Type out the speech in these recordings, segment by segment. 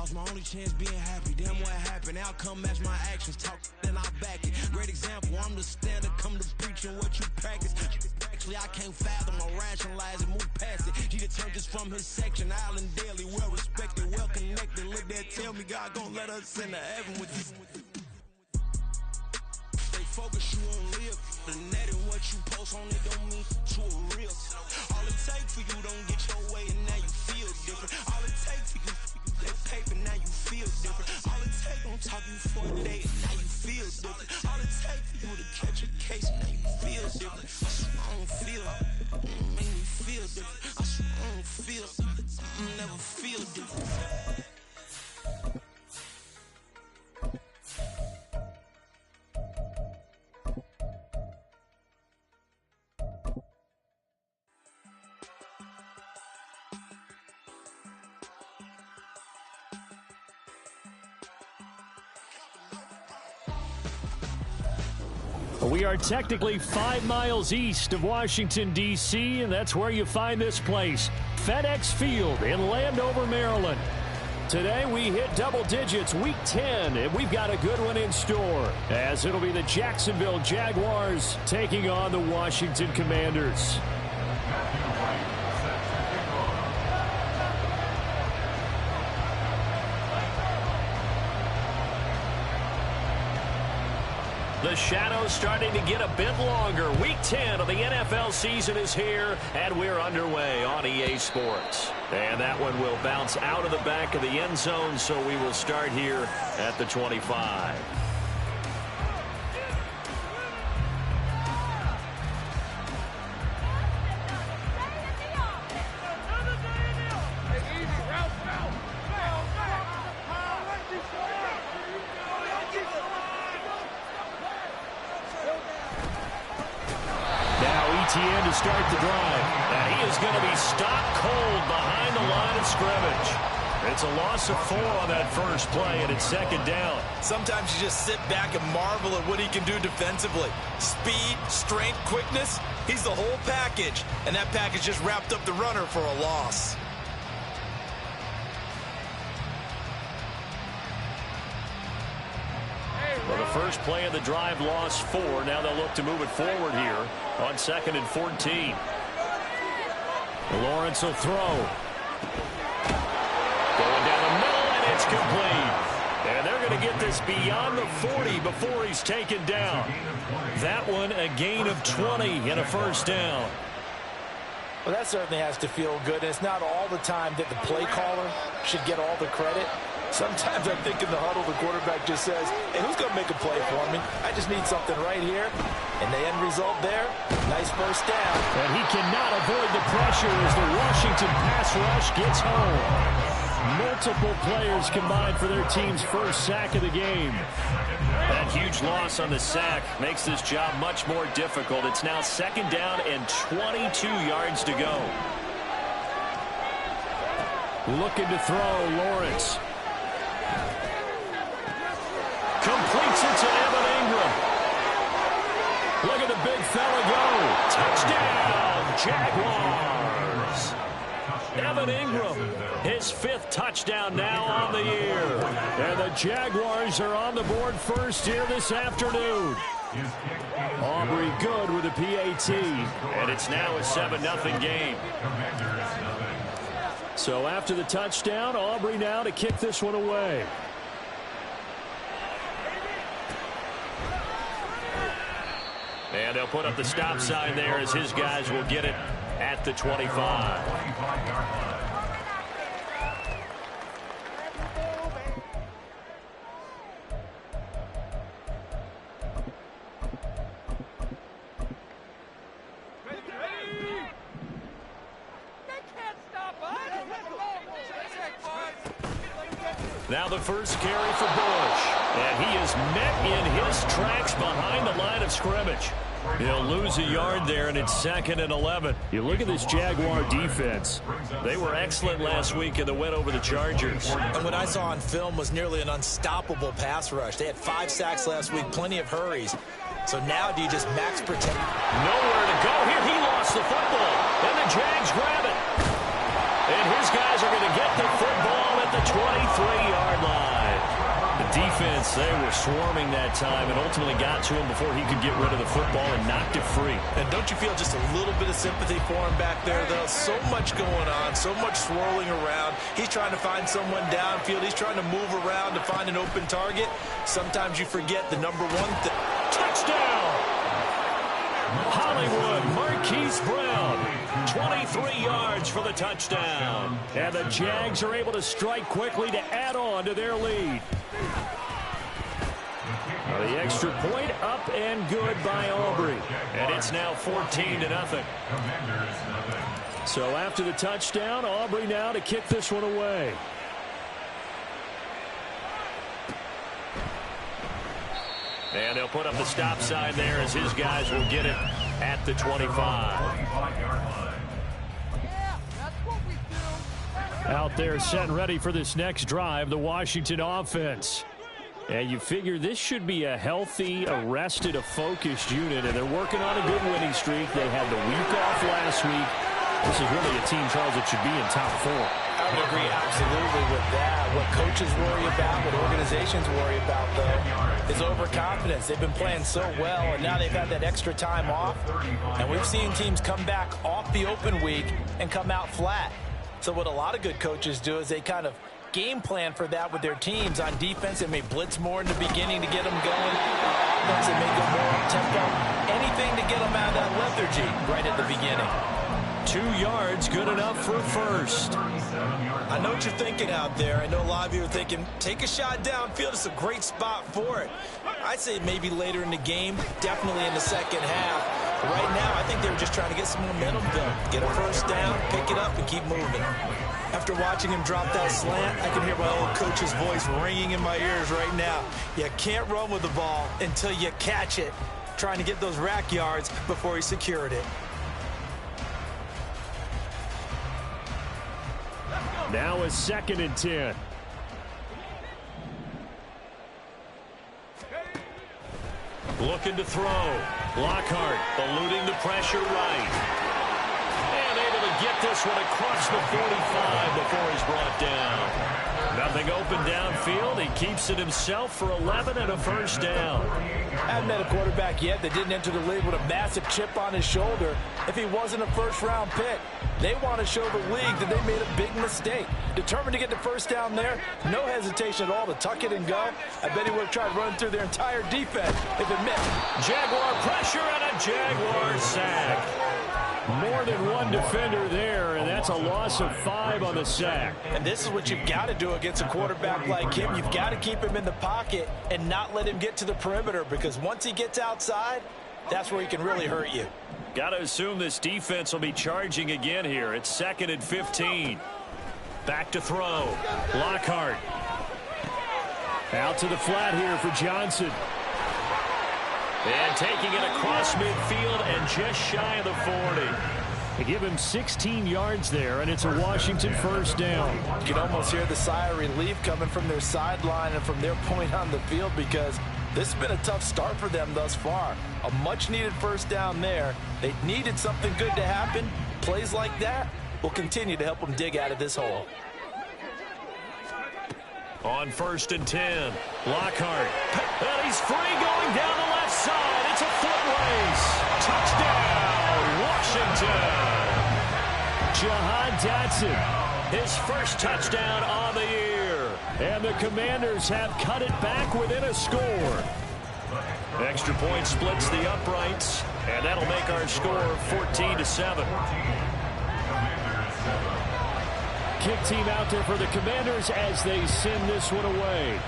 Lost my only chance being happy. Damn, what happened? Outcome match my actions. Talk, then I back it. Great example. I'm the standard. Come to preaching what you practice. Actually, I can't fathom or rationalize it. Move past it. He determined just from his section. Island daily, well respected, well connected. Look there, tell me God gon' let us into heaven with you. Stay focused, you won't live. The net and what you post on it don't mean to a real. All it takes for you don't get your way and now you feel different. All it takes for you. That paper, now you feel different. All it takes, don't talk you for a day, and now you feel different. All it takes for you to catch a case, and now you feel different. I swear I don't feel, make me feel different. I swear I don't feel, never feel different. We are technically 5 miles east of Washington, D.C., and that's where you find this place, FedEx Field in Landover, Maryland. Today we hit double digits, week 10, and we've got a good one in store, as it'll be the Jacksonville Jaguars taking on the Washington Commanders. The shadow's starting to get a bit longer. Week 10 of the NFL season is here, and we're underway on EA Sports. And that one will bounce out of the back of the end zone, so we will start here at the 25. ETN to start the drive, and he is going to be stopped cold behind the line of scrimmage. It's a loss of 4 on that first play, and it's second down. Sometimes you just sit back and marvel at what he can do defensively. Speed, strength, quickness, he's the whole package, and that package just wrapped up the runner for a loss. Well, the first play of the drive lost 4. Now they'll look to move it forward here on 2nd and 14. Lawrence will throw. Going down the middle, and it's complete. And they're going to get this beyond the 40 before he's taken down. That one a gain of 20 and a first down. Well, that certainly has to feel good. And it's not all the time that the play caller should get all the credit. Sometimes I think in the huddle, the quarterback just says, hey, who's going to make a play for me? I just need something right here. And the end result there, nice first down. And he cannot avoid the pressure as the Washington pass rush gets home. Multiple players combined for their team's first sack of the game. That huge loss on the sack makes this job much more difficult. It's now 2nd down and 22 yards to go. Looking to throw, Lawrence. Completes it to Evan Ingram. Look at the big fella go. Touchdown, Jaguars. Evan Ingram, his 5th touchdown now on the year. And the Jaguars are on the board first here this afternoon. Aubrey good with a PAT. And it's now a 7-0 game. So after the touchdown, Aubrey now to kick this one away. And they'll put up the stop sign there as his guys will get it at the 25. Now the first carry for Bush. And he is met in his tracks behind the line of scrimmage. He'll lose a yard there, and it's 2nd and 11. You look at this Jaguar defense. They were excellent last week in the win over the Chargers. And what I saw on film was nearly an unstoppable pass rush. They had 5 sacks last week, plenty of hurries. So now do you just max protect? Nowhere to go here. He lost the football, and the Jags grab it. And his guys are going to get the football at the the 23-yard line. The defense, they were swarming that time and ultimately got to him before he could get rid of the football and knocked it free. And don't you feel just a little bit of sympathy for him back there, though? So much going on, so much swirling around. He's trying to find someone downfield. He's trying to move around to find an open target. Sometimes you forget the number one thing. Touchdown! Hollywood, Marquise Brown, 23 yards for the touchdown. And the Jags are able to strike quickly to add on to their lead. The extra point up and good by Aubrey. And it's now 14-0. So after the touchdown, Aubrey now to kick this one away. And they'll put up the stop sign there as his guys will get it at the 25. Out there set and ready for this next drive, the Washington offense. And you figure this should be a healthy, arrested, a focused unit, and they're working on a good winning streak. They had the week off last week. This is really a team, Charles, that should be in top 4. I would agree absolutely with that. What coaches worry about, what organizations worry about, though, is overconfidence. They've been playing so well, and now they've had that extra time off. And we've seen teams come back off the open week and come out flat. So what a lot of good coaches do is they kind of game plan for that with their teams. On defense, they may blitz more in the beginning to get them going. Offense, they may go more tempo. Anything to get them out of that lethargy right at the beginning. 2 yards, good enough for a first. I know what you're thinking out there. I know a lot of you are thinking, take a shot downfield. It's a great spot for it. I'd say maybe later in the game, definitely in the second half. But right now, I think they were just trying to get some momentum going. Get a first down, pick it up, and keep moving. After watching him drop that slant, I can hear my old coach's voice ringing in my ears right now. You can't run with the ball until you catch it. Trying to get those rack yards before he secured it. Now a 2nd and 10. Looking to throw. Lockhart eluding the pressure right. And able to get this one across the 45 before he's brought down. Nothing open downfield. He keeps it himself for 11 and a first down. Haven't met a quarterback yet that didn't enter the league with a massive chip on his shoulder if he wasn't a first-round pick. They want to show the league that they made a big mistake. Determined to get the first down there, no hesitation at all to tuck it and go. I bet he would have tried running through their entire defense if it missed. Jaguar pressure and a Jaguar sack. More than one defender there, and that's a loss of 5 on the sack. And this is what you've got to do against a quarterback like him. You've got to keep him in the pocket and not let him get to the perimeter, because once he gets outside, that's where he can really hurt you. Got to assume this defense will be charging again here. It's 2nd and 15. Back to throw. Lockhart. Out to the flat here for Johnson. And taking it across midfield and just shy of the 40. They give him 16 yards there, and it's a Washington first down. You can almost hear the sigh of relief coming from their sideline and from their point on the field, because this has been a tough start for them thus far. A much-needed first down there. They needed something good to happen. Plays like that will continue to help them dig out of this hole. On 1st and 10, Lockhart. And he's free going down the left side. It's a foot race. Touchdown, Washington. Jahan Dotson, his first touchdown on the year. And the Commanders have cut it back within a score. Extra point splits the uprights, and that'll make our score 14-7. Kick team out there for the Commanders as they send this one away.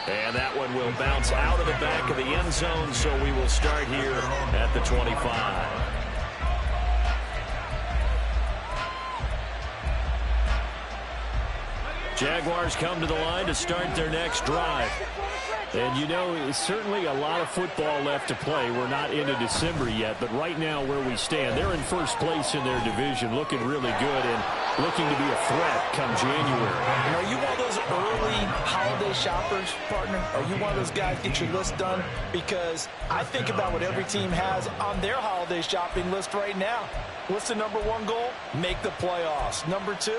And that one will bounce out of the back of the end zone, so we will start here at the 25. Jaguars come to the line to start their next drive. And, you know, certainly a lot of football left to play. We're not into December yet, but right now where we stand, they're in first place in their division, looking really good and looking to be a threat come January. And are you one of those early holiday shoppers, partner? Are you one of those guys get your list done? Because I think about what every team has on their holiday holiday shopping list right now. What's the number one goal? Make the playoffs. Number 2,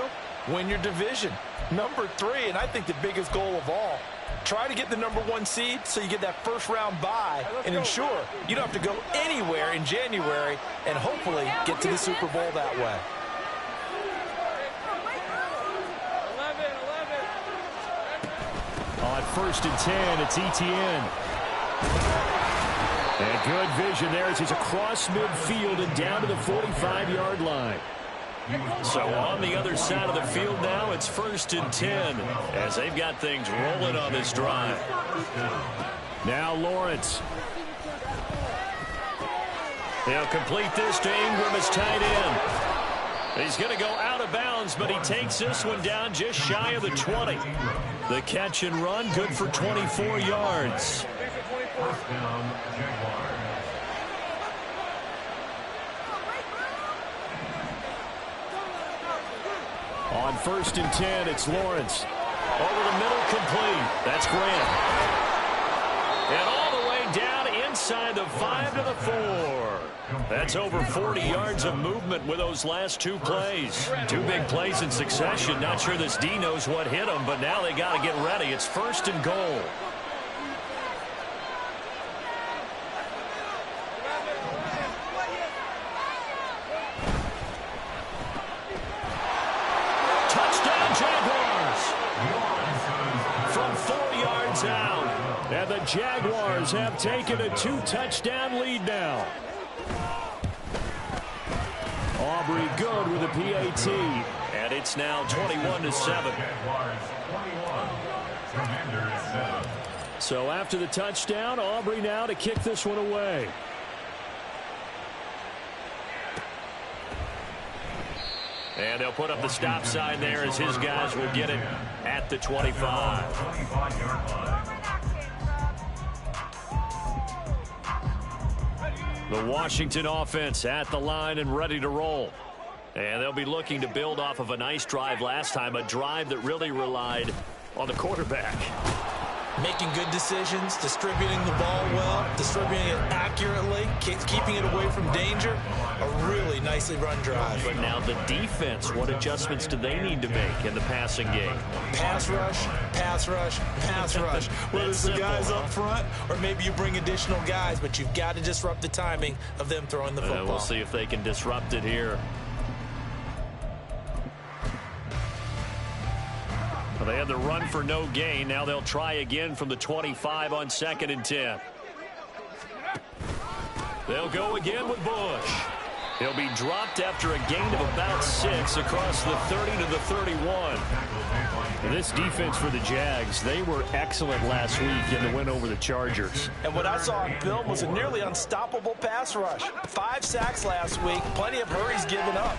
win your division. Number 3, and I think the biggest goal of all, try to get the number 1 seed so you get that first-round bye and ensure you don't have to go anywhere in January and hopefully get to the Super Bowl that way. On 1st and 10, it's Etienne. And good vision there as he's across midfield and down to the 45-yard line. So on the other side of the field now, it's 1st and 10 as they've got things rolling on this drive. Now Lawrence. He'll complete this to Ingram as tight end. He's going to go out of bounds, but he takes this one down just shy of the 20. The catch and run, good for 24 yards. On 1st and 10, it's Lawrence. Over the middle, complete. That's Grant. And all the way down inside the 5 to the 4. That's over 40 yards of movement with those last 2 plays. 2 big plays in succession. Not sure this D knows what hit them, but now they got to get ready. It's 1st and goal. Touchdown, Jaguars. From 4 yards out. And the Jaguars have taken a 2-touchdown lead now. Aubrey good with a PAT. And it's now 21-7. So after the touchdown, Aubrey now to kick this one away. And they'll put up the stop sign there as his guys will get it at the 25. The Washington offense at the line and ready to roll. And they'll be looking to build off of a nice drive last time, a drive that really relied on the quarterback. Making good decisions, distributing the ball well, distributing it accurately, keeping it away from danger. A really nicely run drive. But now the defense, what adjustments do they need to make in the passing game? Pass rush, pass rush, pass rush. Whether it's the guys up front or maybe you bring additional guys, but you've got to disrupt the timing of them throwing the football. We'll see if they can disrupt it here. Well, they had the run for no gain. Now they'll try again from the 25 on 2nd and 10. They'll go again with Bush. He'll be dropped after a gain of about 6 across the 30 to the 31. This defense for the Jags, they were excellent last week in the win over the Chargers. And what I saw on film was a nearly unstoppable pass rush. 5 sacks last week, plenty of hurries given up.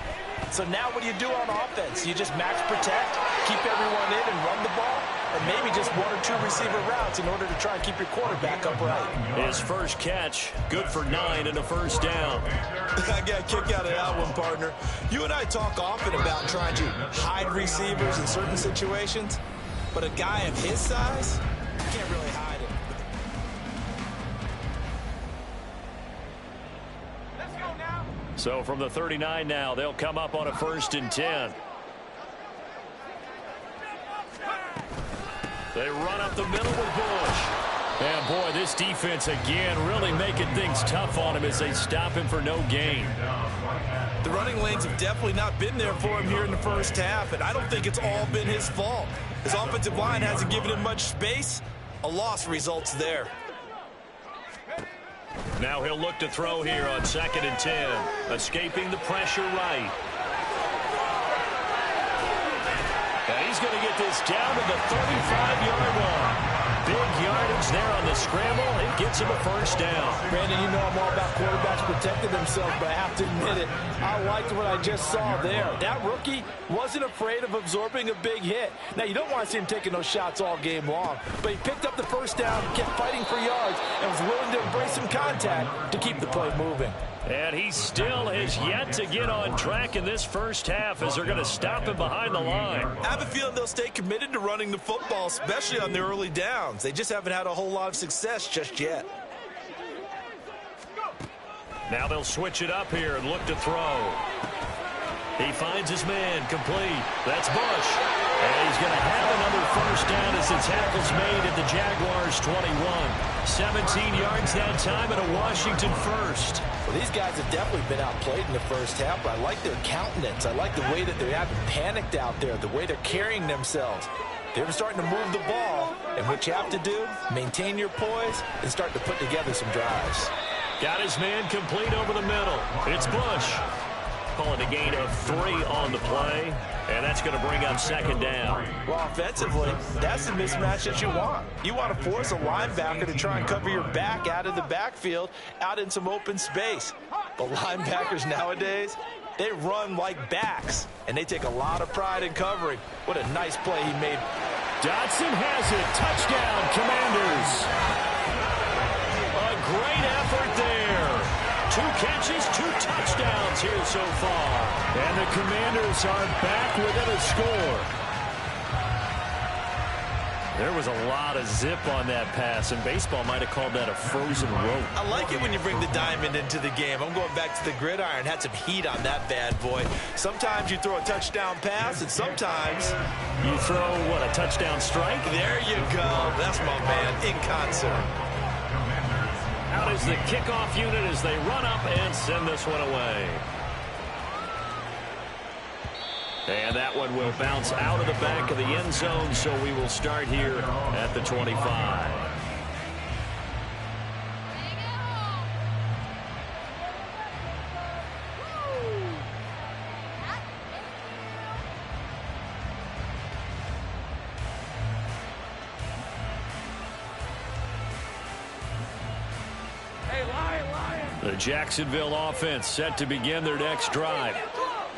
So now what do you do on offense? You just max protect, keep everyone in and run the ball, or maybe just 1 or 2 receiver routes in order to try and keep your quarterback upright. His first catch, good for 9 and a first down. I got a kick out of that one, partner. You and I talk often about trying to hide receivers in certain situations, but a guy of his size, you can't really hide him. So from the 39 now, they'll come up on a 1st and 10. They run up the middle with Bush. And boy, this defense again really making things tough on him as they stop him for no gain. The running lanes have definitely not been there for him here in the first half, and I don't think it's all been his fault. His offensive line hasn't given him much space. A loss results there. Now he'll look to throw here on 2nd and 10. Escaping the pressure right. And he's going to get this down to the 35-yard line. Big yardage there on the scramble. It gets him a first down. Brandon, you know I'm all about quarterbacks protecting themselves, but I have to admit it. I liked what I just saw there. That rookie wasn't afraid of absorbing a big hit. Now, you don't want to see him taking those shots all game long, but he picked up the first down, kept fighting for yards, and was willing to embrace some contact to keep the play moving. And he still has yet to get on track in this first half as they're going to stop him behind the line. I have a feeling they'll stay committed to running the football, especially on the early downs. They just haven't had a whole lot of success just yet. Now they'll switch it up here and look to throw. He finds his man, complete. That's Bush. And he's going to have another first down as the tackle's made at the Jaguars' 21. 17 yards that time and a Washington first. Well, these guys have definitely been outplayed in the first half, but I like their countenance. I like the way that they haven't panicked out there, the way they're carrying themselves. They're starting to move the ball, and what you have to do, maintain your poise and start to put together some drives. Got his man complete over the middle. It's Bush. Calling a gain of 3 on the play, and that's going to bring up second down. Well, offensively, that's the mismatch that you want. You want to force a linebacker to try and cover your back out of the backfield, out in some open space. But linebackers nowadays, they run like backs, and they take a lot of pride in covering. What a nice play he made. Dotson has it. Touchdown, Commanders. A great effort there. 2 catches, 2 touchdowns here so far. And the Commanders are back within a score. There was a lot of zip on that pass, and baseball might have called that a frozen rope. I like it when you bring the diamond into the game. I'm going back to the gridiron. Had some heat on that bad boy. Sometimes you throw a touchdown pass, and sometimes you throw, what, a touchdown strike? There you go. That's my man in concert. Out is the kickoff unit as they run up and send this one away. And that one will bounce out of the back of the end zone, so we will start here at the 25. The Jacksonville offense set to begin their next drive.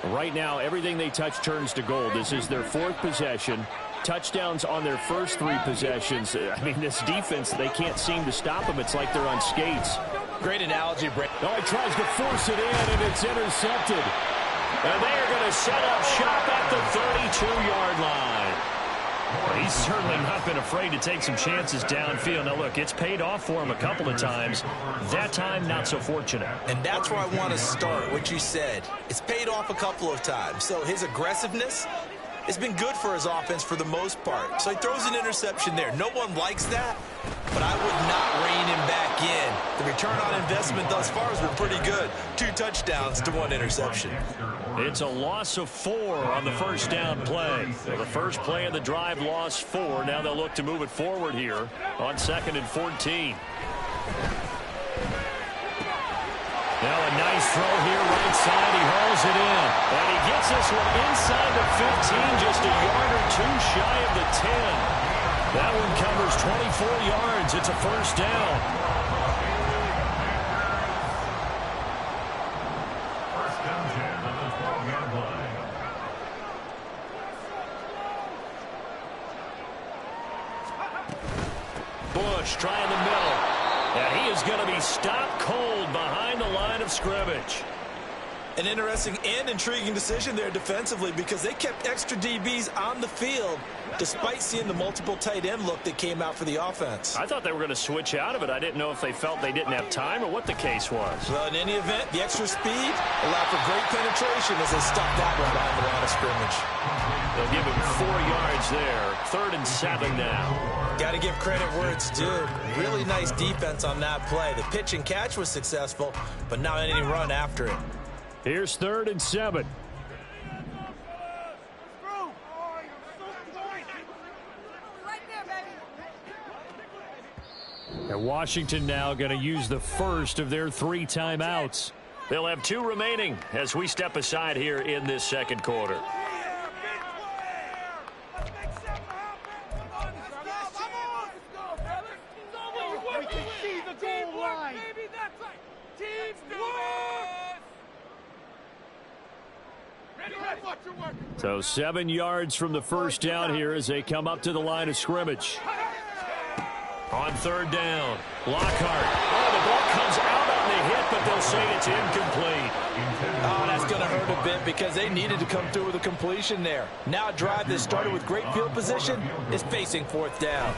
Right now, everything they touch turns to gold. This is their 4th possession. Touchdowns on their first 3 possessions. I mean, this defense, they can't seem to stop them. It's like they're on skates. Great analogy, Brent. Oh, he tries to force it in, and it's intercepted. And they are going to set up shop at the 32-yard line. Well, he's certainly not been afraid to take some chances downfield. Now, look, it's paid off for him a couple of times. That time, not so fortunate. And that's where I want to start, what you said. It's paid off a couple of times. So his aggressiveness has been good for his offense for the most part. So he throws an interception there. No one likes that, but I would not rein him back in. The return on investment thus far has been pretty good. 2 touchdowns to 1 interception. It's a loss of 4 on the first down play. So the first play of the drive lost 4. Now they'll look to move it forward here on 2nd and 14. Now a nice throw here right side. He hauls it in. And he gets this one inside the 15, just a yard or 2 shy of the 10. That one covers 24 yards. It's a first down. Bush trying the middle. And he is going to be stopped cold behind the line of scrimmage. An interesting and intriguing decision there defensively because they kept extra DBs on the field despite seeing the multiple tight end look that came out for the offense. I thought they were going to switch out of it. I didn't know if they felt they didn't have time or what the case was. Well, in any event, the extra speed allowed for great penetration as they stuck that one behind the line of scrimmage. They'll give him 4 yards there. 3rd and 7 now. Got to give credit where it's due. Really nice defense on that play. The pitch and catch was successful, but not any run after it. Here's 3rd and 7. And Washington now going to use the first of their 3 timeouts. They'll have 2 remaining as we step aside here in this second quarter. So 7 yards from the first down here as they come up to the line of scrimmage. On 3rd down, Lockhart. Oh, the ball comes out on the hit, but they'll say it's incomplete. Oh, that's going to hurt a bit because they needed to come through with a completion there. Now a drive that started with great field position is facing 4th down.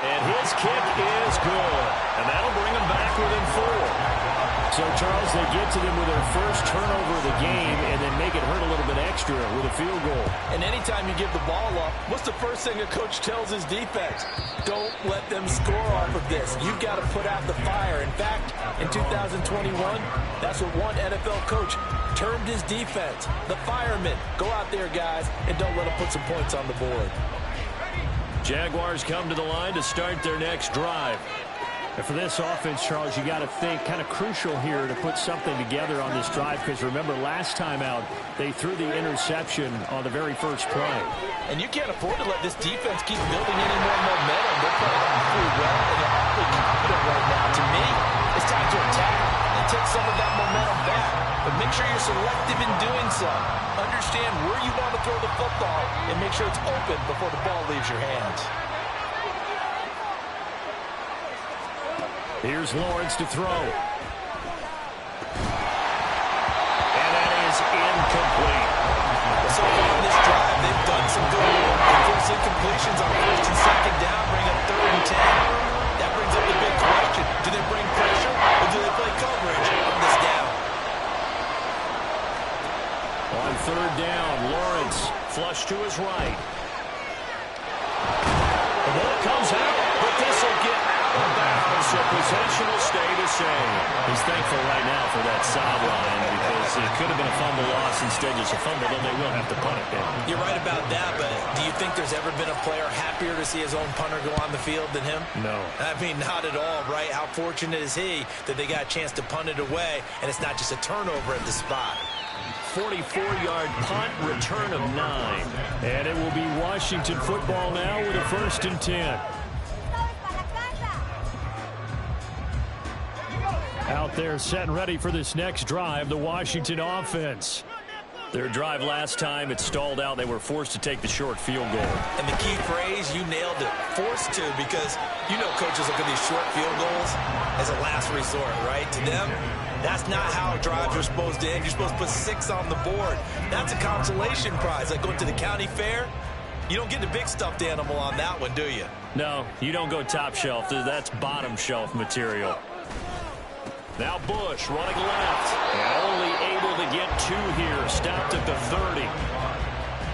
And his kick is good. And that'll bring them back within 4. So, Charles, they get to them with their first turnover of the game and then make it hurt a little bit extra with a field goal. And anytime you give the ball up, what's the first thing a coach tells his defense? Don't let them score off of this. You've got to put out the fire. In fact, in 2021, that's what one NFL coach termed his defense. The firemen. Go out there, guys, and don't let them put some points on the board. Jaguars come to the line to start their next drive. And for this offense, Charles, you got to think kind of crucial here to put something together on this drive because remember last time out they threw the interception on the very first play. And you can't afford to let this defense keep building any more momentum. They're playing pretty well and they're awfully confident right now. To me, it's time to attack and take some of that momentum back. But make sure you're selective in doing so. Understand where you want to throw the football and make sure it's open before the ball leaves your hands. Here's Lawrence to throw. And that is incomplete. So far on this drive, they've done some good work. They force incompletions on first and second down, bring up 3rd and 10. That brings up the big question. Do they bring pressure or do they play coverage on this down? On 3rd down, Lawrence Flush to his right. The ball comes out, but this will get out of bounds, so possession will stay the same. He's thankful right now for that sideline because it could have been a fumble loss, instead just a fumble, then they will have to punt it then. You're right about that, but do you think there's ever been a player happier to see his own punter go on the field than him? No. I mean, not at all, right? How fortunate is he that they got a chance to punt it away, and it's not just a turnover at the spot. 44-yard punt, return of 9. And it will be Washington football now with a 1st and 10. Out there set and ready for this next drive, the Washington offense. Their drive last time, it stalled out. They were forced to take the short field goal. And the key phrase, you nailed it, forced to, because you know coaches look at these short field goals as a last resort, right? To them, that's not how drives are supposed to end. You're supposed to put 6 on the board. That's a consolation prize. Like going to the county fair, you don't get the big stuffed animal on that one, do you? No, you don't go top shelf. That's bottom shelf material. Now Bush running left. And only able to get 2 here. Stopped at the 30.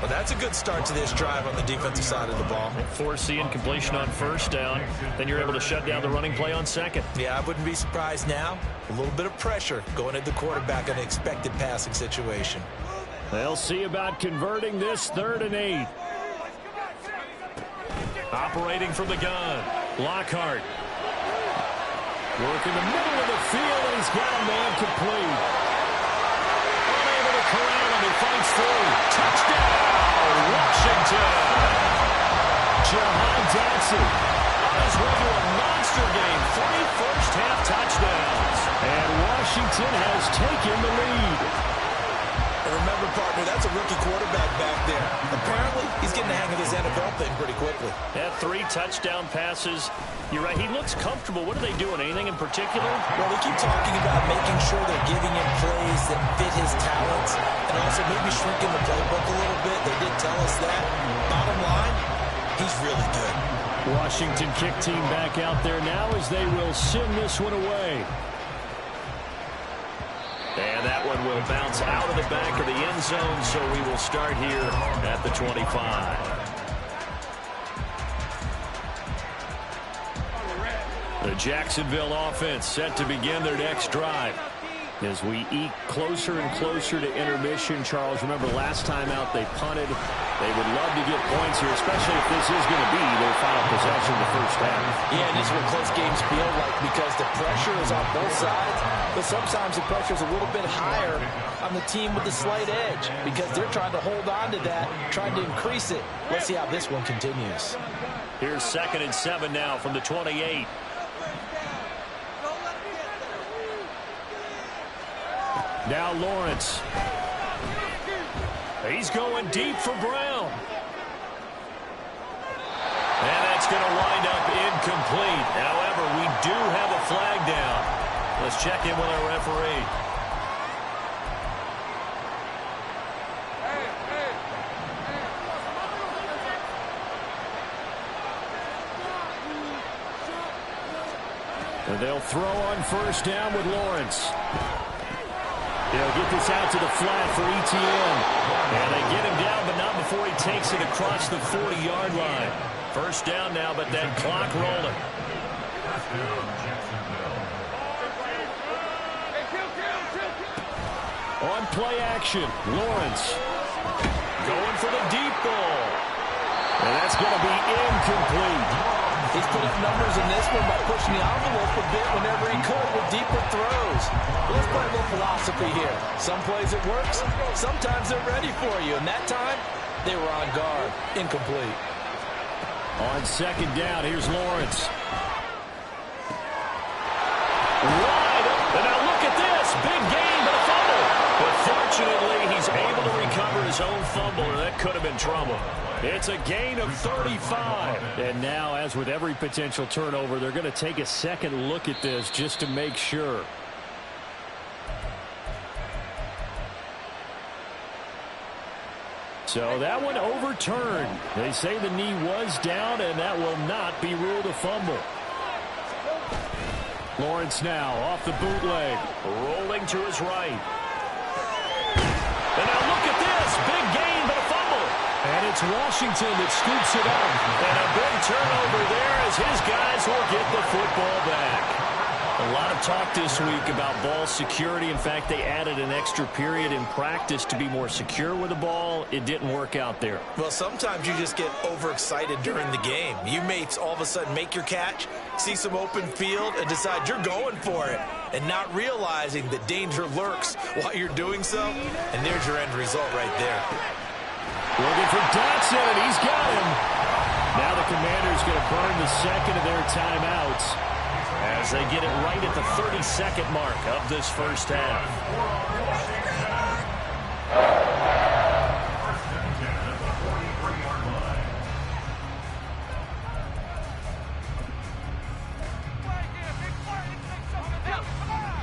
Well, that's a good start to this drive on the defensive side of the ball. Force the incompletion on 1st down. Then you're able to shut down the running play on 2nd. Yeah, I wouldn't be surprised now. A little bit of pressure going at the quarterback in an expected passing situation. They'll see about converting this 3rd and 8. Operating from the gun. Lockhart. Work in the middle of the field, and he's got a man complete. Unable to corral him. He fights through. Touchdown, Washington. Jahan Dotson On his way to a monster game. 3 first-half touchdowns. And Washington has taken the lead. And remember, partner, that's a rookie quarterback back there. Apparently, he's getting the hang of this NFL thing pretty quickly. Had 3 touchdown passes. You're right, he looks comfortable. What are they doing? Anything in particular? Well, they keep talking about making sure they're giving him plays that fit his talents and also maybe shrinking the playbook a little bit. They did tell us that. Bottom line, he's really good. Washington kick team back out there now as they will send this one away. And that one will bounce out of the back of the end zone, so we will start here at the 25. The Jacksonville offense set to begin their next drive. As we eke closer and closer to intermission, Charles, remember last time out they punted. They would love to get points here, especially if this is going to be their final possession of the first half. Yeah, and this is what close games feel like because the pressure is on both sides, but sometimes the pressure is a little bit higher on the team with the slight edge because they're trying to hold on to that, trying to increase it. Let's see how this one continues. Here's 2nd and 7 now from the 28. Now Lawrence. He's going deep for Brown. And that's going to wind up incomplete. However, we do have a flag down. Let's check in with our referee. And they'll throw on first down with Lawrence. They'll get this out to the flat for Etienne. And they get him down, but not before he takes it across the 40-yard line. First down now, but that clock rolling. On play action, Lawrence going for the deep ball. And that's going to be incomplete. He's put up numbers in this one by pushing the envelope a bit whenever he could with deeper throws. Let's play a little philosophy here. Some plays it works, sometimes they're ready for you. And that time, they were on guard. Incomplete. On second down, here's Lawrence. Wide open. And now look at this. Big gain, but a fumble. But fortunately, he's able to recover his own fumble, or that could have been trouble. It's a gain of 35. And now, as with every potential turnover, they're going to take a second look at this just to make sure. So that one overturned. They say the knee was down, and that will not be ruled a fumble. Lawrence now off the bootleg. Rolling to his right. And now look at this. Big gain, but a fumble. And it's Washington that scoops it up. And a big turnover there as his guys will get the football back. A lot of talk this week about ball security. In fact, they added an extra period in practice to be more secure with the ball. It didn't work out there. Well, sometimes you just get overexcited during the game. You may all of a sudden make your catch, see some open field, and decide you're going for it, and not realizing that danger lurks while you're doing so. And there's your end result right there. Looking for Dotson, and he's got him. Now the Commanders going to burn the second of their timeouts as they get it right at the 30-second mark of this first half.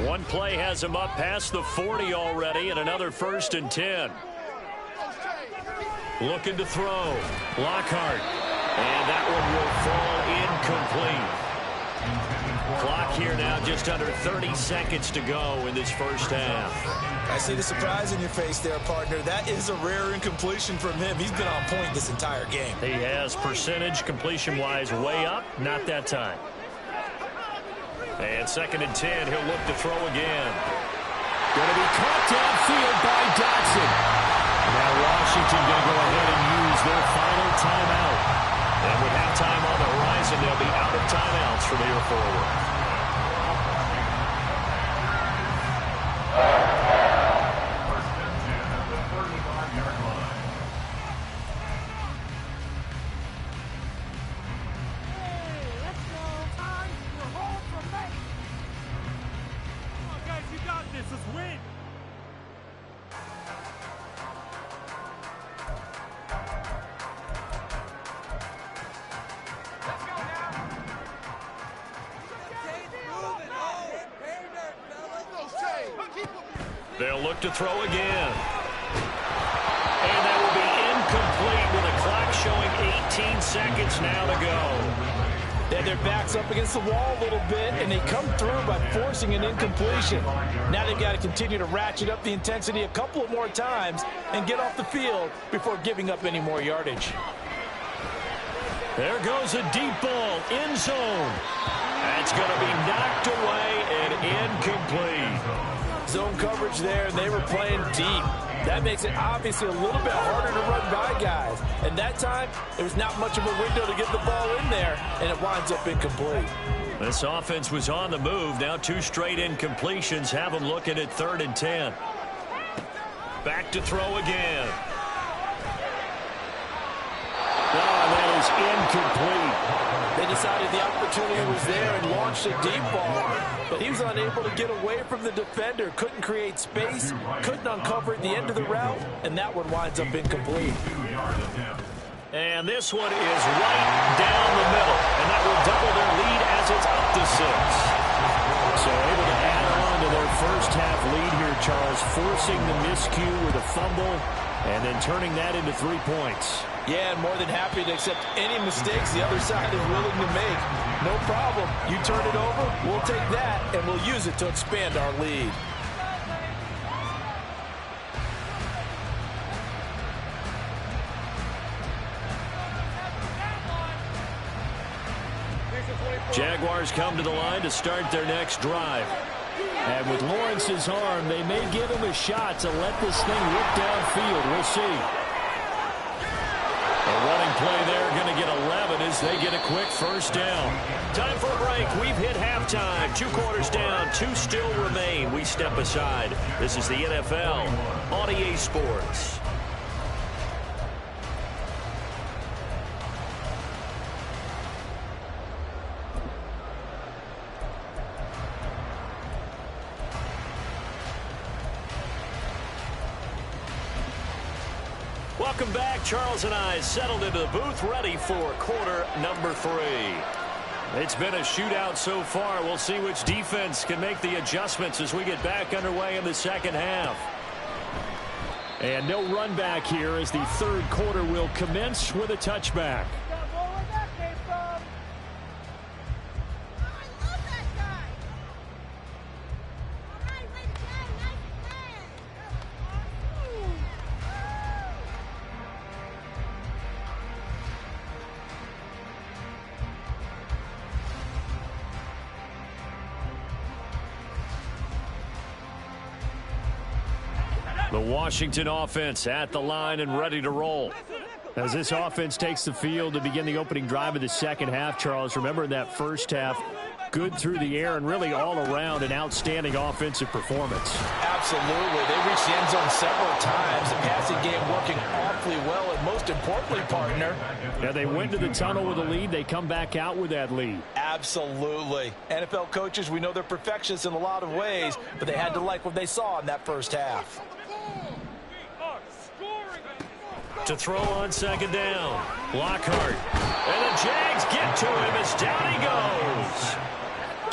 One play has him up past the 40 already, and another 1st and 10. Looking to throw. Lockhart. And that one will fall incomplete. Clock here now, just under 30 seconds to go in this first half. I see the surprise in your face there, partner. That is a rare incompletion from him. He's been on point this entire game. He has percentage completion-wise way up. Not that time. And 2nd and 10, he'll look to throw again. Going to be caught downfield by Dotson. Now Washington going to go ahead and use their final timeout. And with halftime on the horizon, they'll be out of timeouts from here forward. They'll look to throw again. And that will be incomplete with the clock showing 18 seconds now to go. They had their backs up against the wall a little bit, and they come through by forcing an incompletion. Now they've got to continue to ratchet up the intensity a couple of more times and get off the field before giving up any more yardage. There goes a deep ball, end zone. That's going to be knocked away and incomplete. Zone coverage there, and they were playing deep. That makes it obviously a little bit harder to run by guys. And that time, there was not much of a window to get the ball in there, and it winds up incomplete. This offense was on the move. Now 2 straight incompletions have them looking at 3rd and 10. Back to throw again. Oh, that is incomplete. They decided the opportunity was there and launched a deep ball, but he was unable to get away from the defender, couldn't create space, couldn't uncover at the end of the route, and that one winds up incomplete. And this one is right down the middle, and that will double their lead as it's up to 6. So able to add on to their first half lead here, Charles, forcing the miscue with a fumble and then turning that into 3 points. Yeah, and more than happy to accept any mistakes the other side is willing to make. No problem. You turn it over, we'll take that, and we'll use it to expand our lead. Jaguars come to the line to start their next drive. And with Lawrence's arm, they may give him a shot to let this thing rip downfield. We'll see. A running play there, going to get 11 as they get a quick first down. Time for a break. We've hit halftime. 2 quarters down, 2 still remain. We step aside. This is the NFL on EA Sports. Welcome back. Charles and I settled into the booth, ready for quarter number 3. It's been a shootout so far. We'll see which defense can make the adjustments as we get back underway in the second half. And no run back here as the third quarter will commence with a touchback. The Washington offense at the line and ready to roll. As this offense takes the field to begin the opening drive of the second half, Charles, remember in that first half, good through the air and really all around an outstanding offensive performance. Absolutely. They reached the end zone several times. The passing game working awfully well, and most importantly, partner. Yeah, they went to the tunnel with a lead. They come back out with that lead. Absolutely. NFL coaches, we know they're perfectionists in a lot of ways, but they had to like what they saw in that first half. To throw on second down. Lockhart. And the Jags get to him as down he goes.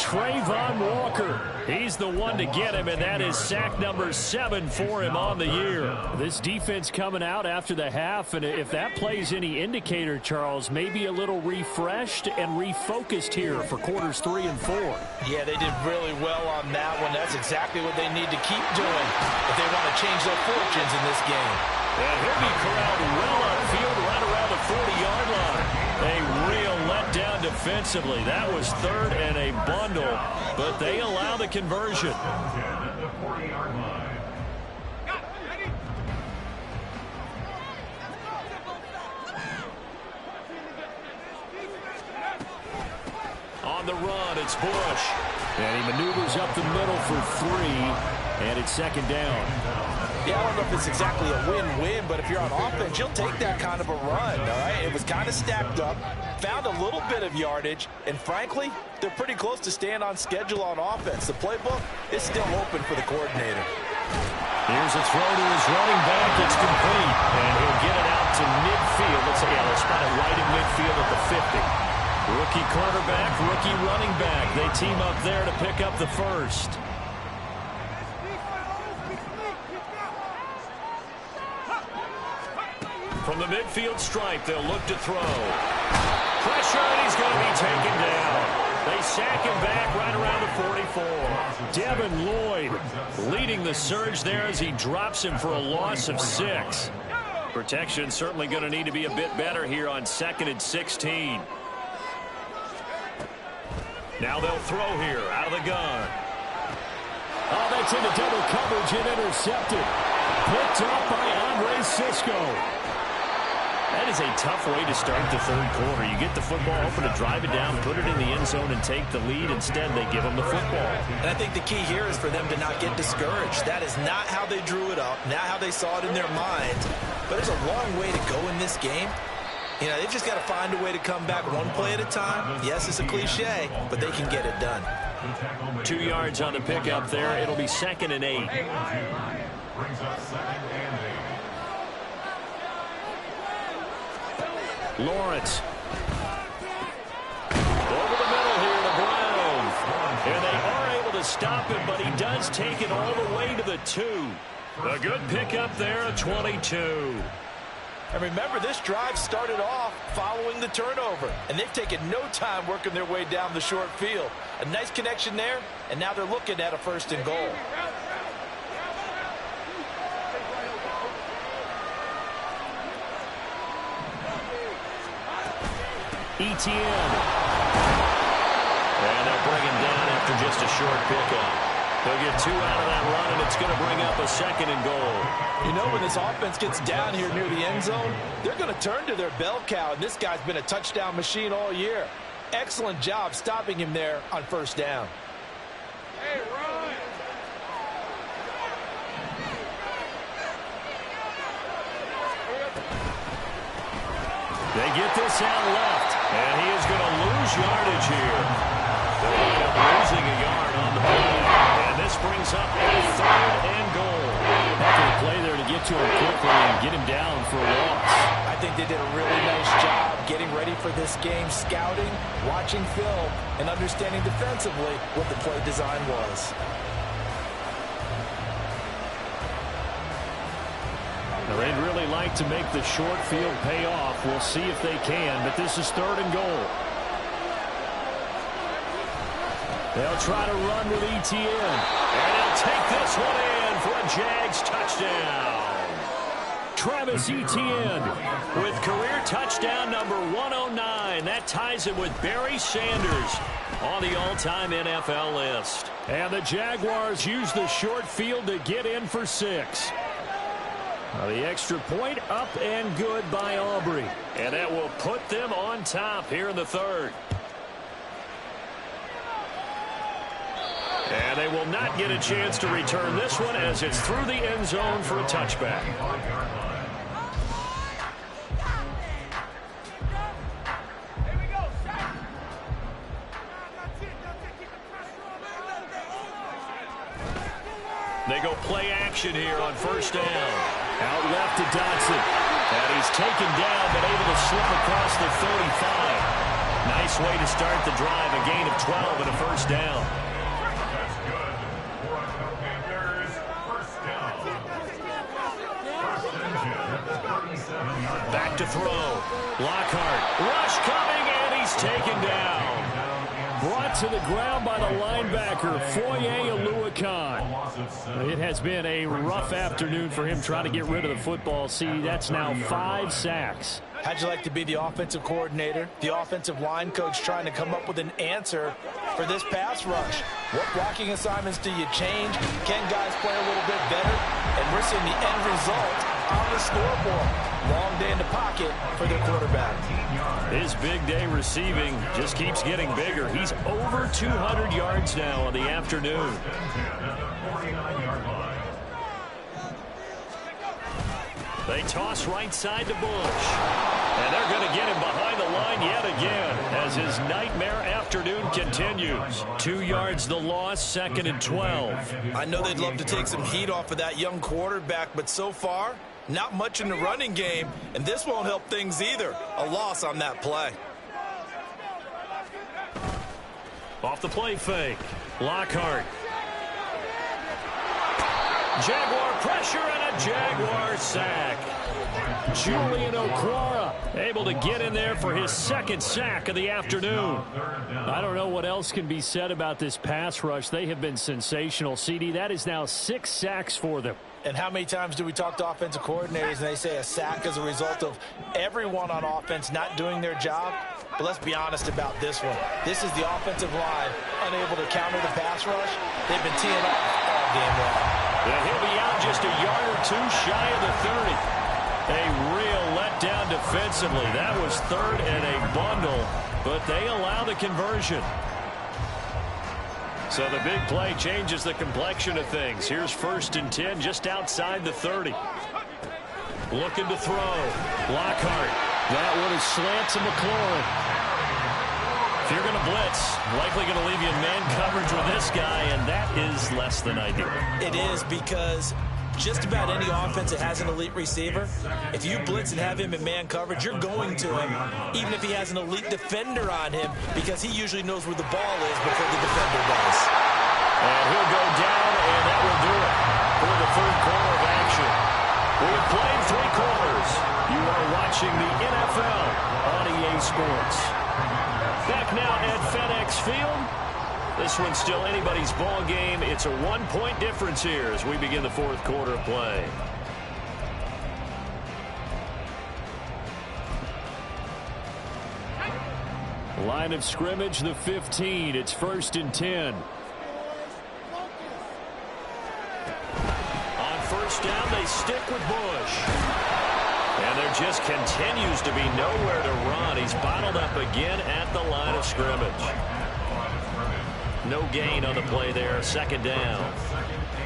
Trayvon Walker. He's the one to get him, and that is sack number 7 for him on the year. This defense coming out after the half, and if that plays any indicator, Charles, maybe a little refreshed and refocused here for quarters 3 and 4. Yeah, they did really well on that one. That's exactly what they need to keep doing if they want to change their fortunes in this game. And he'll be corralled well upfield right around the 40-yard line. A real letdown defensively. That was third and a bundle, but they allow the conversion. On the run, it's Bush. And he maneuvers up the middle for 3, and it's second down. Yeah, I don't know if it's exactly a win-win, but if you're on offense, you'll take that kind of a run, all right? It was kind of stacked up, found a little bit of yardage, and frankly, they're pretty close to staying on schedule on offense. The playbook is still open for the coordinator. Here's a throw to his running back. It's complete, and he'll get it out to midfield. Let's spot it right in midfield at the 50. Rookie quarterback, rookie running back. They team up there to pick up the first. From the midfield stripe, they'll look to throw. Pressure, and he's going to be taken down. They sack him back right around the 44. Devin Lloyd leading the surge there as he drops him for a loss of 6. Protection certainly going to need to be a bit better here on 2nd and 16. Now they'll throw here out of the gun. Oh, that's into double coverage and intercepted. Picked up by Andre Sisco. That is a tough way to start the third quarter. You get the football open to drive it down, put it in the end zone, and take the lead. Instead, they give them the football. And I think the key here is for them to not get discouraged. That is not how they drew it up, not how they saw it in their minds. But there's a long way to go in this game. You know, they've just got to find a way to come back one play at a time. Yes, it's a cliche, but they can get it done. 2 yards on the pickup there. It'll be 2nd and 8. Brings us 2nd and 8. Lawrence. Over the middle here, the Browns. And they are able to stop him, but he does take it all the way to the 2. A good pickup there, a 22. And remember, this drive started off following the turnover, and they've taken no time working their way down the short field. A nice connection there, and now they're looking at a 1st and goal. Etienne. And they'll bring him down after just a short pickup. They'll get 2 out of that run, and it's going to bring up a 2nd and goal. You know, when this offense gets down here near the end zone, they're going to turn to their bell cow, and this guy's been a touchdown machine all year. Excellent job stopping him there on 1st down. Hey, Ron. They get this out left, and he is going to lose yardage here. They'll end up losing a yard on the play, and this brings up a 3rd and goal. Heck of a play there to get to him quickly and get him down for a loss. I think they did a really nice job getting ready for this game, scouting, watching film, and understanding defensively what the play design was. Now, they'd really like to make the short field pay off. We'll see if they can, but this is 3rd and goal. They'll try to run with Etienne. And he'll take this one in for a Jags touchdown. Travis Etienne With career touchdown number 109. That ties him with Barry Sanders on the all-time NFL list. And the Jaguars use the short field to get in for 6. Now the extra point up and good by Aubrey. And that will put them on top here in the 3rd. And they will not get a chance to return this one as it's through the end zone for a touchback. They go play action here on 1st down. Out left to Dotson. And he's taken down but able to slip across the 35. Nice way to start the drive. A gain of 12 and a 1st down. That's good. For the Panthers, 1st down. 1st and 10 at the 37-yard line. Back to throw. Lockhart. Rush coming, and he's taken down. Brought to the ground by the linebacker, Foye Oluokun. It has been a rough afternoon for him trying to get rid of the football. See, that's now 5 sacks. How'd you like to be the offensive coordinator, the offensive line coach trying to come up with an answer for this pass rush? What blocking assignments do you change? Can guys play a little bit better? And we're seeing the end result on the scoreboard. Long day in the pocket for their quarterback. His big day receiving just keeps getting bigger. He's over 200 yards now on the afternoon. They toss right side to Bush. And they're going to get him behind the line yet again as his nightmare afternoon continues. 2 yards the loss, 2nd and 12. I know they'd love to take some heat off of that young quarterback, but so far, not much in the running game, and this won't help things either. A loss on that play. Off the play fake. Lockhart. Jaguar pressure and a Jaguar sack. Julian Okwara able to get in there for his 2nd sack of the afternoon. I don't know what else can be said about this pass rush. They have been sensational. CD, that is now 6 sacks for them. And how many times do we talk to offensive coordinators and they say a sack is a result of everyone on offense not doing their job? But let's be honest about this one. This is the offensive line unable to counter the pass rush. They've been teeing off all game long. And he'll be out just a yard or 2 shy of the 30. A real letdown defensively. That was 3rd and a bundle, but they allow the conversion. So the big play changes the complexion of things. Here's 1st and 10 just outside the 30. Looking to throw. Lockhart. That one is slant to McLaurin. If you're going to blitz, likely going to leave you in man coverage with this guy, and that is less than ideal. It is because just about any offense that has an elite receiver, if you blitz and have him in man coverage, you're going to him, even if he has an elite defender on him, because he usually knows where the ball is before the defender does. And he'll go down, and that will do it for the 3rd quarter of action. We have played 3 quarters. You are watching the NFL on EA Sports. Back now at FedEx Field. This one's still anybody's ball game. It's a 1-point difference here as we begin the fourth quarter of play. Line of scrimmage, the 15. It's 1st and 10. On first down, they stick with Bush. And there just continues to be nowhere to run. He's bottled up again at the line of scrimmage. No gain on the play there. 2nd down.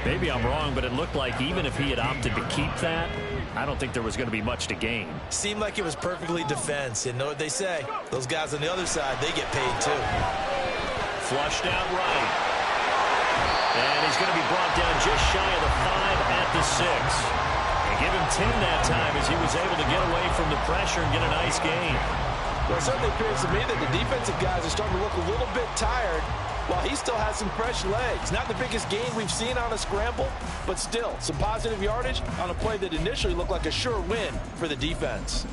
Maybe I'm wrong, but it looked like even if he had opted to keep that, I don't think there was going to be much to gain. Seemed like it was perfectly defense. And know what they say? Those guys on the other side, they get paid too. Flushed out right. And he's going to be brought down just shy of the 5 at the 6. And give him 10 that time as he was able to get away from the pressure and get a nice gain. Well, it certainly appears to me that the defensive guys are starting to look a little bit tired while he still has some fresh legs. Not the biggest gain we've seen on a scramble, but still some positive yardage on a play that initially looked like a sure win for the defense.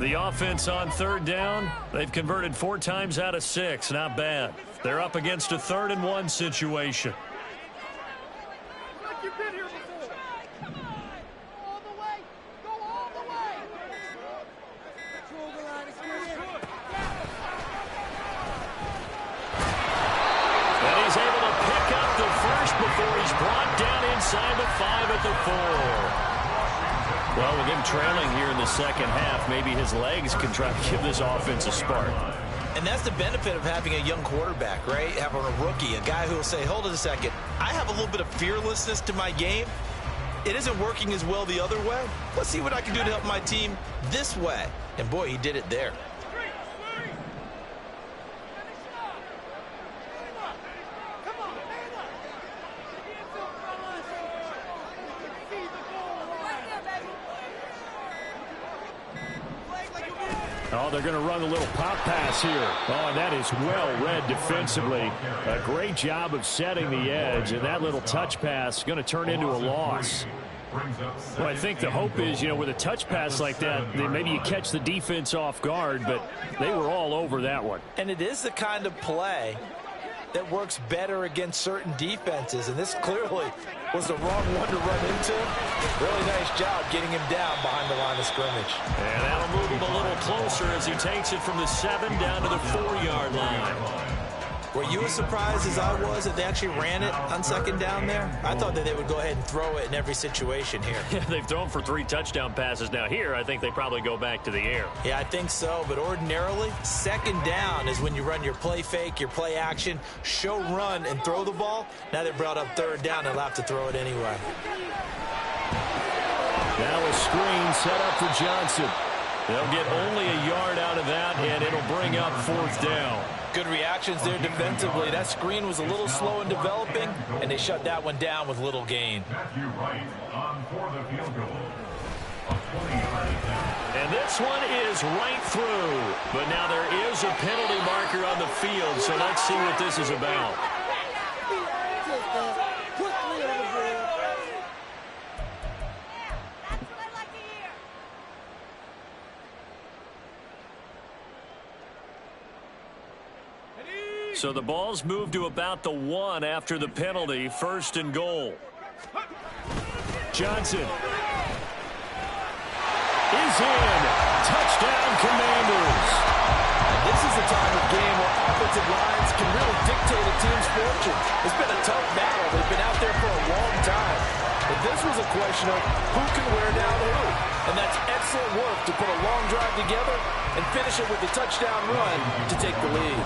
The offense on 3rd down, they've converted 4 times out of 6. Not bad. They're up against a 3rd and 1 situation. Before he's brought down inside the 5 at the 4. Well, with him trailing here in the 2nd half, maybe his legs can try to give this offense a spark. And that's the benefit of having a young quarterback, right? Having a rookie, a guy who will say, hold it a second, I have a little bit of fearlessness to my game. It isn't working as well the other way. Let's see what I can do to help my team this way. And boy, he did it there. Oh, they're going to run a little pop pass here. Oh, and that is well read defensively. A great job of setting the edge, and that little touch pass is going to turn into a loss. Well, I think the hope is, you know, with a touch pass like that, maybe you catch the defense off guard, but they were all over that one. And it is the kind of play that works better against certain defenses, and this clearly was the wrong one to run into. Really nice job getting him down behind the line of scrimmage. And that'll move him a little closer as he takes it from the 7 down to the 4-yard line. Were you as surprised as I was that they actually ran it on 2nd down there? I thought that they would go ahead and throw it in every situation here. Yeah, they've thrown for 3 touchdown passes. Now here, I think they probably go back to the air. Yeah, I think so. But ordinarily, 2nd down is when you run your play fake, your play action, show run, and throw the ball. Now they're brought up 3rd down and they'll have to throw it anyway. Now a screen set up for Johnson. They'll get only a yard out of that, and it'll bring up 4th down. Good reactions there defensively. That screen was a little slow in developing, and they shut that one down with little gain. Matthew Wright on for the field goal. And this one is right through. But now there is a penalty marker on the field, so let's see what this is about. So the ball's moved to about the 1 after the penalty. 1st and goal. Johnson is in. Touchdown, Commanders. And this is the time of game where offensive lines can really dictate a team's fortune. It's been a tough battle. They've been out there for a long time. But this was a question of who can wear down who. And that's excellent work to put a long drive together and finish it with a touchdown run to take the lead.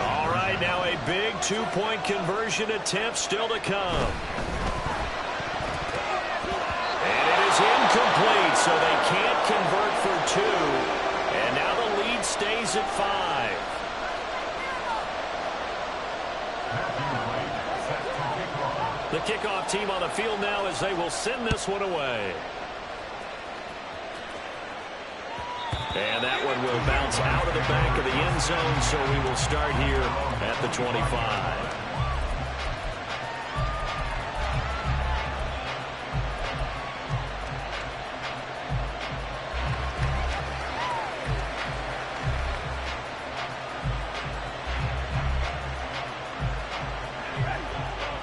All right, now a big 2-point conversion attempt still to come. And it is incomplete, so they can't convert for 2. And now the lead stays at 5. The kickoff team on the field now as they will send this one away. And that one will bounce out of the back of the end zone, so we will start here at the 25.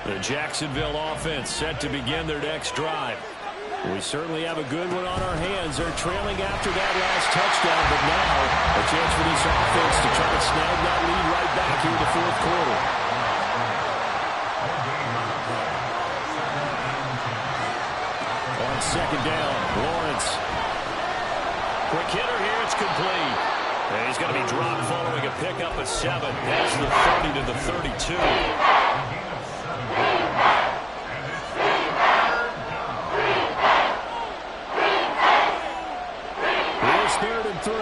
The Jacksonville offense set to begin their next drive. We certainly have a good one on our hands. They're trailing after that last touchdown, but now a chance for this offense to try to snag that lead right back here in the fourth quarter. On second down, Lawrence. Quick hitter here, it's complete. And he's going to be dropped following a pickup of 7. Past the 30 to the 32. Here's 3rd and 3.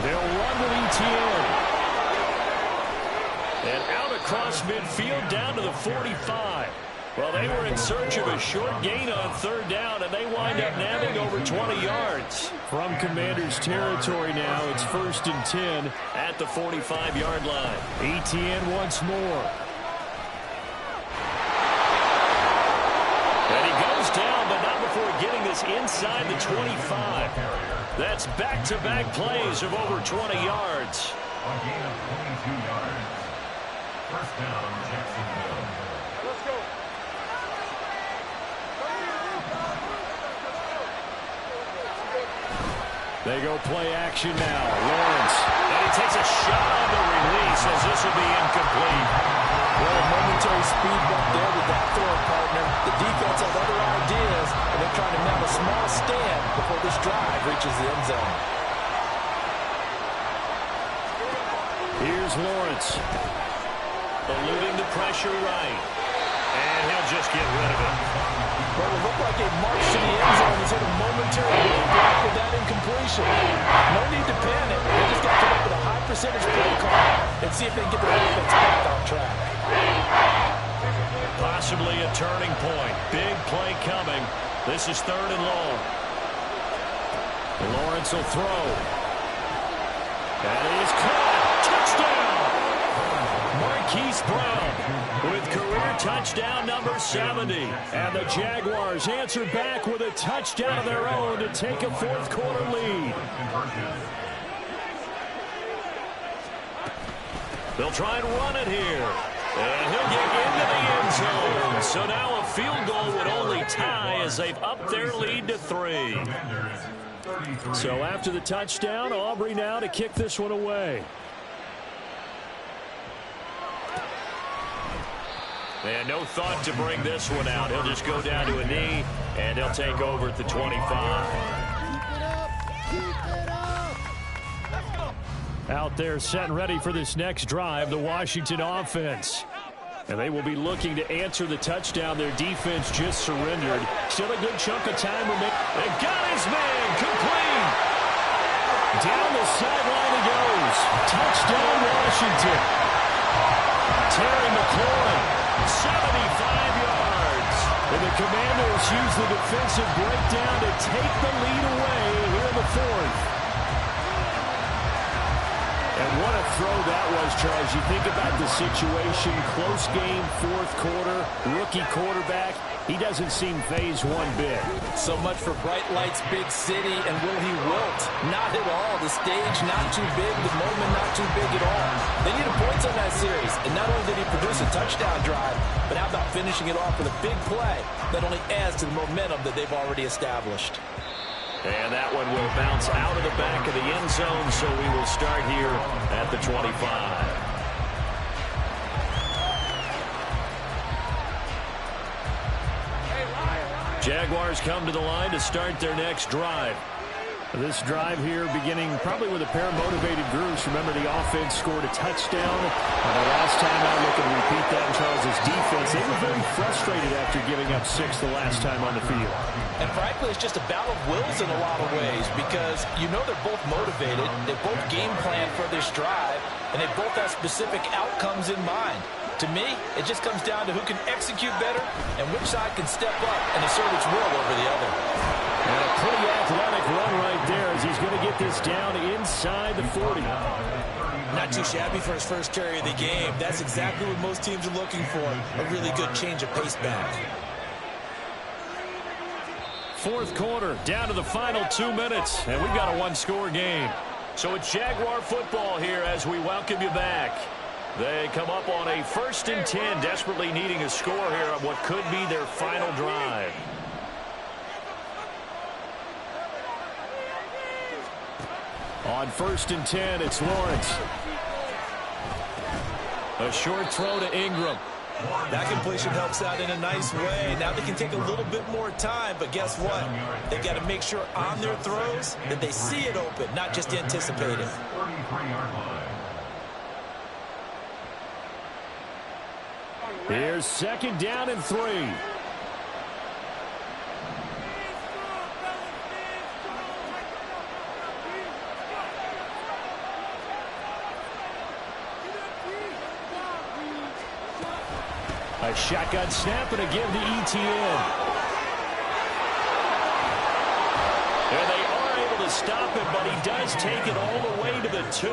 They'll run with ETN. And out across midfield down to the 45. Well, they were in search of a short gain on 3rd down, and they wind up nabbing over 20 yards. From Commanders' territory now, it's 1st and 10 at the 45-yard line. ETN once more. And he goes down, but not before getting this inside the 25. That's back-to-back plays of over 20 yards. A gain of 22 yards. First down, Jacksonville. Let's go. They go play action now. Lawrence. And he takes a shot on the release as this will be incomplete. Well, a momentary speed bump there with that throw partner. The defense has other ideas, and they're trying to mount a small stand before this drive reaches the end zone. Here's Lawrence. Eluding the pressure right. And he'll just get rid of it. Well, it looked like a march to the end zone. He's hit a momentary roadblock with that incompletion. No need to panic. They just got to come up with a high percentage play call and see if they can get their offense back on track. Possibly a turning point. Big play coming. This is 3rd and long. Lawrence will throw. That is caught. Touchdown! Marquise Brown with career touchdown number 70. And the Jaguars answer back with a touchdown of their own to take a fourth quarter lead. They'll try and run it here. And he'll get into the end zone. So now a field goal would only tie as they've upped their lead to 3. So after the touchdown, Aubrey now to kick this one away. And no thought to bring this one out. He'll just go down to a knee, and he'll take over at the 25. Out there set and ready for this next drive, the Washington offense. And they will be looking to answer the touchdown their defense just surrendered. Still a good chunk of time remaining. And got his man complete. Down the sideline he goes. Touchdown Washington. Terry McLaurin. 75 yards. And the Commanders use the defensive breakdown to take the lead away here in the 4th. And what a throw that was, Charles. You think about the situation, close game, 4th quarter, rookie quarterback. He doesn't seem phased one bit. So much for bright lights, big city, and will he wilt? Not at all. The stage not too big, the moment not too big at all. They needed points on that series, and not only did he produce a touchdown drive, but how about finishing it off with a big play that only adds to the momentum that they've already established. And that one will bounce out of the back of the end zone, so we will start here at the 25. Jaguars come to the line to start their next drive. This drive here beginning probably with a pair of motivated groups. Remember, the offense scored a touchdown. And the last time out, look and repeat that in Charles' defense. They were very frustrated after giving up 6 the last time on the field. And frankly, it's just a battle of wills in a lot of ways because you know they're both motivated. They both game plan for this drive, and they both have specific outcomes in mind. To me, it just comes down to who can execute better and which side can step up and assert its will over the other. And a pretty athletic run right there as he's going to get this down inside the 40. Not too shabby for his first carry of the game. That's exactly what most teams are looking for, a really good change of pace back. 4th quarter, down to the final 2 minutes, and we've got a 1-score game. So it's Jaguar football here as we welcome you back. They come up on a 1st and 10, desperately needing a score here on what could be their final drive. On 1st and 10, it's Lawrence. A short throw to Ingram. That completion helps out in a nice way. Now they can take a little bit more time, but guess what? They've got to make sure on their throws that they see it open, not just anticipate it. Here's 2nd down and 3. A shotgun snap and a give to ETN. And they are able to stop him, but he does take it all the way to the 2.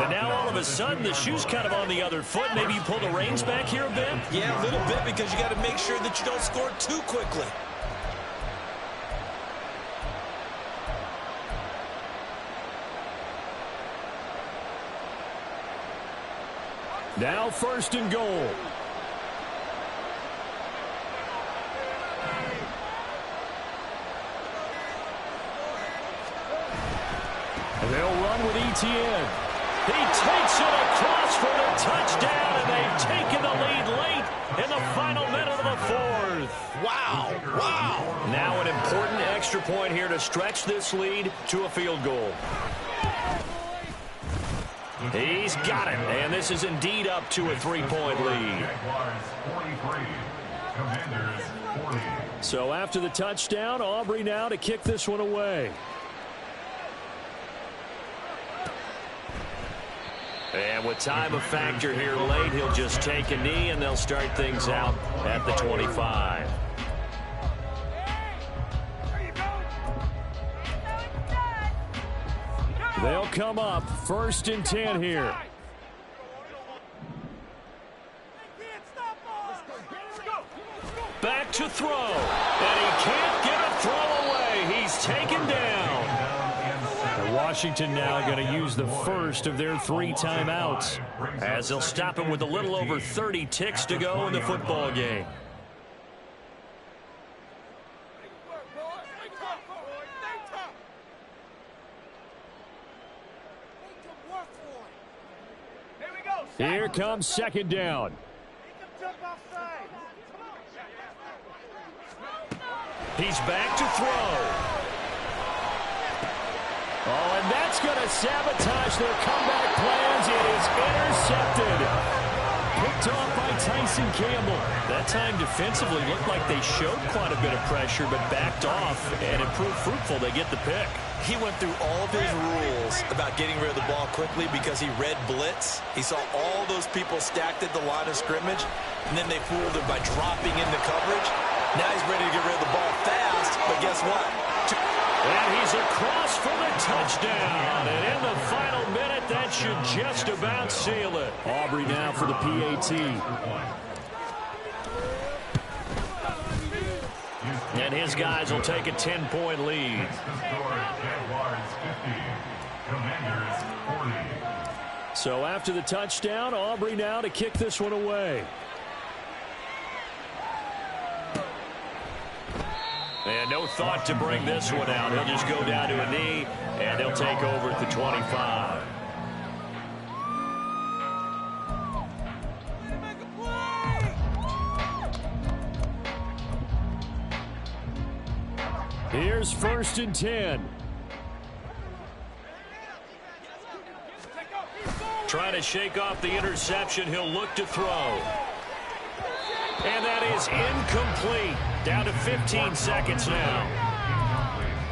And now all of a sudden the shoe's kind of on the other foot. Maybe you pull the reins back here a bit? Yeah, a little bit, because you got to make sure that you don't score too quickly. Now 1st and goal. They'll run with ETN. He takes it across for the touchdown, and they've taken the lead late in the final minute of the 4th. Wow, wow. Now an important extra point here to stretch this lead to a field goal. He's got it, and this is indeed up to a 3-point lead. So after the touchdown, Aubrey now to kick this one away. And with time a factor here late, he'll just take a knee, and they'll start things out at the 25. They'll come up 1st and 10 here. Back to throw, and he can't get a throw away. He's taken down. Washington now going to use the first of their 3 timeouts, as they'll stop him with a little over 30 ticks to go in the football game. Here comes 2nd down. He's back to throw. Oh, and that's going to sabotage their comeback plans. It is intercepted. Picked off by Tyson Campbell. That time defensively looked like they showed quite a bit of pressure, but backed off, and it proved fruitful. They get the pick. He went through all of his rules about getting rid of the ball quickly because he read blitz. He saw all those people stacked at the line of scrimmage, and then they fooled him by dropping into coverage. Now he's ready to get rid of the ball fast, but guess what? And he's across for the touchdown. And in the final minute, that should just about seal it. Aubrey now for the PAT. And his guys will take a 10-point lead. So after the touchdown, Aubrey now to kick this one away. And no thought to bring this one out. He'll just go down to a knee, and they'll take over at the 25. Here's 1st and 10. Trying to shake off the interception. He'll look to throw. And that is incomplete. Down to 15 seconds now.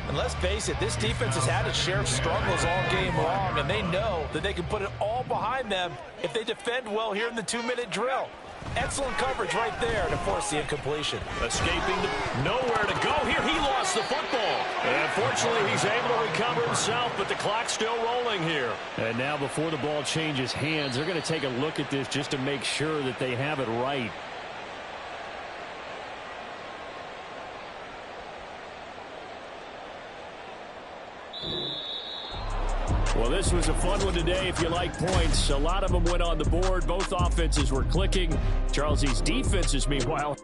And let's face it, this defense has had its share of struggles all game long, and they know that they can put it all behind them if they defend well here in the 2-minute drill. Excellent coverage right there to force the incompletion. Escaping nowhere to go here. He lost the football. And fortunately, he's able to recover himself, but the clock's still rolling here. And now before the ball changes hands, they're going to take a look at this just to make sure that they have it right. Well, this was a fun one today if you like points. A lot of them went on the board. Both offenses were clicking. Charles, these defenses, meanwhile,